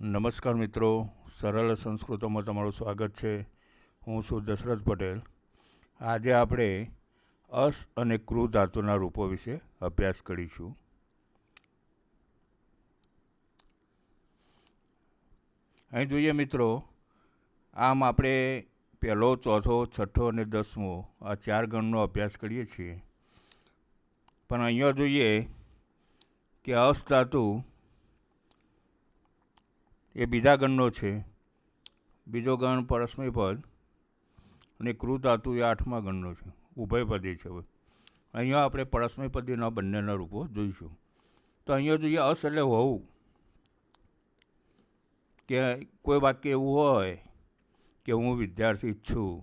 નમસ્કાર મિત્રો, સરળ સંસ્કૃતોમાં તમારું સ્વાગત છે. હું છું દશરથ પટેલ. આજે આપણે અસ અને ક્રુ ધાતુના રૂપો વિશે અભ્યાસ કરીશું. અહીં જોઈએ મિત્રો, આમ આપણે પહેલો, ચોથો, છઠ્ઠો અને 10મો આ 4 ગણનો અભ્યાસ કરીએ છીએ. પણ અહીંયા જોઈએ કે અસ ધાતુ એ બીજા ગણનો છે. બીજો ગણ પરસ્મય પદ અને ક્રુ ધાતુ એ 8મા ગણનો છે. ઉભયપદી છે. અહીંયા આપણે પરસ્મય પદીના બંનેના રૂપો જોઈશું. તો અહીંયા જોઈએ અસ એટલે હોવું, કે કોઈ વાક્ય એવું હોય કે હું વિદ્યાર્થી છું.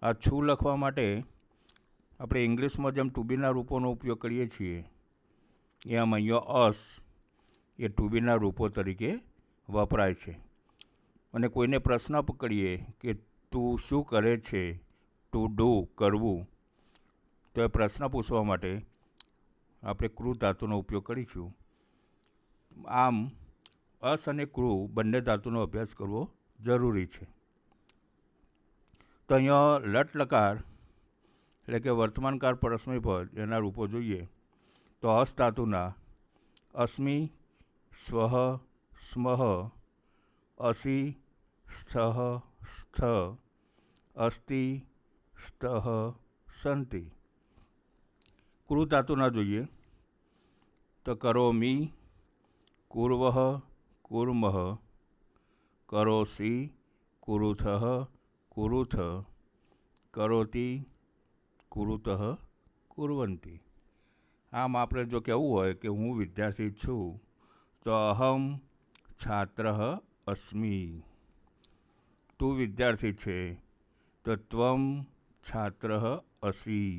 આ છું લખવા માટે આપણે ઇંગ્લિશમાં જેમ ટુ બીના રૂપોનો ઉપયોગ કરીએ છીએ, એમ અહીંયા અસ એ ટુ બીના રૂપો તરીકે વપરાય છે. અને કોઈને પ્રશ્ન કરીએ કે તું શું કરે છે, ટુ ડુ કરવું, તો એ પ્રશ્ન પૂછવા માટે આપણે ક્રુ ધાતુનો ઉપયોગ કરીશું. આમ અસ અને ક્રુ બંને ધાતુનો અભ્યાસ કરવો જરૂરી છે. તો અહીંયા લટ લકાર એટલે કે વર્તમાનકાળ પરસ્મય પદ એના રૂપો જોઈએ તો અસ ધાતુના અસ્મિ, સ્વઃ, સ્મઃ, અસી, સ્થઃ, સ્થ, અસ્તિ, સ્તઃ, સંતિ. ક્રુ ધાતુના જોઈએ તો કરોમિ, કુર્વઃ, કુર્મઃ, કરોષિ, કુરુથઃ, કુરુથ, કરોતિ, કુરુતઃ, કુર્વન્તિ. આમ આપણે જો કહેવું હોય કે હું વિદ્યાર્થી છું તો અહમ છાત્રઃ અસ્મિ. તું વિદ્યાર્થી છે તો ત્વમ છાત્રઃ અસી.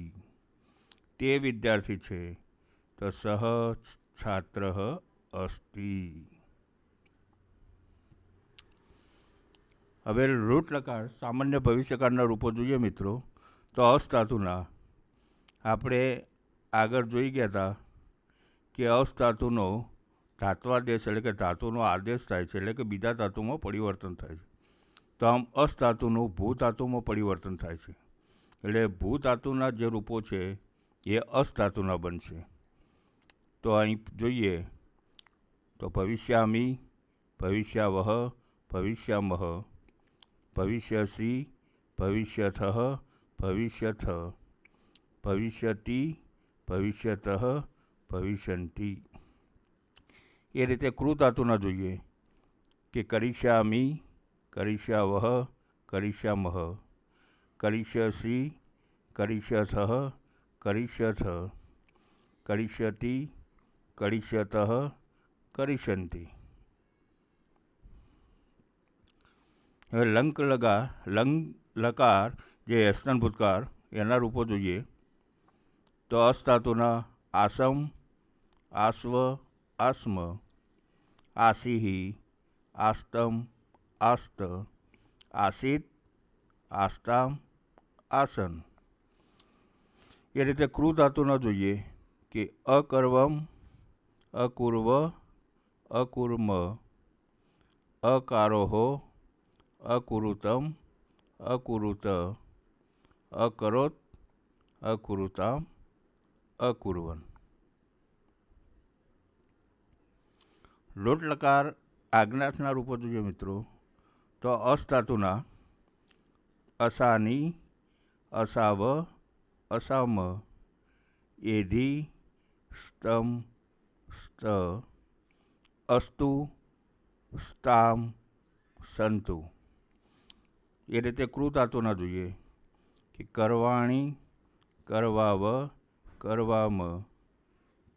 તે વિદ્યાર્થી છે તો સહ છાત્રઃ અસ્તિ. હવે રૂટ લકાર સામાન્ય ભવિષ્યકાળના રૂપો જોઈએ મિત્રો તો અસ ધાતુના આપણે આગળ જોઈ ગયા હતા કે અસ ધાતુનો ધાત્વાદેશ એટલે કે ધાતુનો આદેશ થાય છે, એટલે કે બીજા ધાતુમાં પરિવર્તન થાય છે. તો આમ અસ ધાતુનું ભૂ ધાતુમાં પરિવર્તન થાય છે. એટલે ભૂ ધાતુના જે રૂપો છે એ અસ ધાતુના બનશે. તો અહીં જોઈએ તો ભવિષ્યામિ, ભવિષ્યાવહ, ભવિષ્યામહ, ભવિષ્યસી, ભવિષ્યથઃ, ભવિષ્યથ, ભવિષ્યતિ, ભવિષ્યતઃ, ભવિષ્યન્તિ. એ રીતે ક્રુ ધાતુના જોઈએ કે કરિષ્યામિ, કરિષ્યાવહ, કરિષ્યામહ, કરિષ્યસી, કરિષ્યથઃ, કરિષ્યથ, કરિષ્યતિ, કરિષ્યતઃ, કરિષ્યન્તિ. હવે લંગ લકાર જે એસ્તન ભૂતકાળ એના રૂપો જોઈએ તો અસ ધાતુના આસમ, આસ્વ, આસ્મ, આસિહિ, આસ્તમ, આસ્ત, આસિત, આસ્તામ, આસન. એ રીતે ક્રુ ધાતુના જોઈએ કે અકર્વમ, અકુર્વ, અકુર્મ, અકારોહો, અકુરુતમ, અકુરુત, અકરોત, અકુરુતામ, અકુર્વન. લોટ લકાર આજ્ઞાર્થના રૂપો જોઈએ મિત્રો તો અસ ધાતુના અસાની, અસાવ, અસામ, એધિ, સ્તમ, સ્ત, અસ્તુ,સ્તામ, સંતુ. એ રીતે ક્રુ ધાતુના જોઈએ કે કરવાણી, કરવાવ, કરવામ,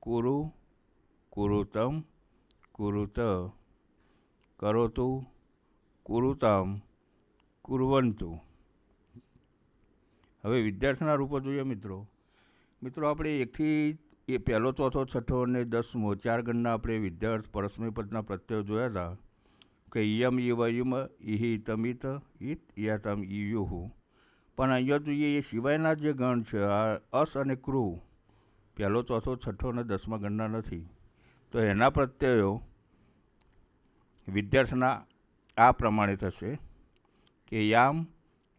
કુરુ, કુરુતમ, કુરુત, કરોતુ, કુરુતામ, કુર્વંતુ. હવે વિદ્યાર્થીના રૂપો જોઈએ મિત્રો આપણે એકથી એ પહેલો, ચોથો, છઠ્ઠો અને 10મો 4 ગણના આપણે વિદ્યાર્થ પરસ્મય પદના પ્રત્યયો જોયા હતા કે યમ ઈવ યુમ, ઇહિ તમિત, ઇત યતમ ઈયુહુ. પણ અહીંયા જોઈએ એ સિવાયના જે ગણ છે આ અસ અને ક્રુ પહેલો, ચોથો, છઠ્ઠો અને 10મા ગણના નથી. તો એના પ્રત્યયો વિદ્યાર્થના આ પ્રમાણે થશે કે યામ,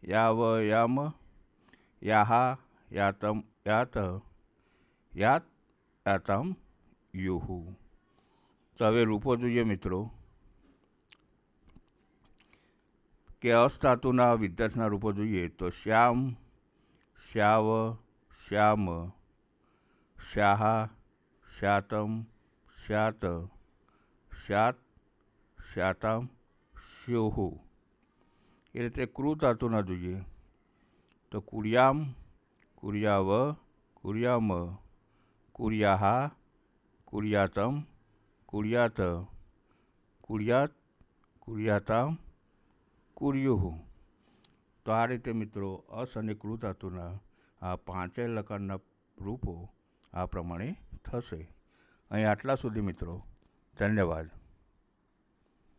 યાવ, યામ, યાહા, યાતમ, યાત, યાત, યાતમ, યુહુ. તો હવે રૂપો જોઈએ મિત્રો કે અસ ધાતુના વિદ્યાર્થના રૂપો જોઈએ તો શ્યામ, શ્યાવ, શ્યામ, શ્યાહા, શ્યાતમ, શ્યાત, શ્યાત, શ્યાતમ, શ્યોહુ. એ રીતે કૃ ધાતુના જોઈએ તો કુર્યામ, કુર્યાવ, કુર્યામ, કુર્યાહા, કુર્યાતમ, કુર્યાત, કુર્યાત, કુર્યાતામ, કુર્યુહુ. તો આ રીતે મિત્રો અસ અને કૃ ધાતુના આ પાંચેય લકારના રૂપો આ પ્રમાણે થશે. અહીં આટલા સુધી મિત્રો. ધન્યવાદ.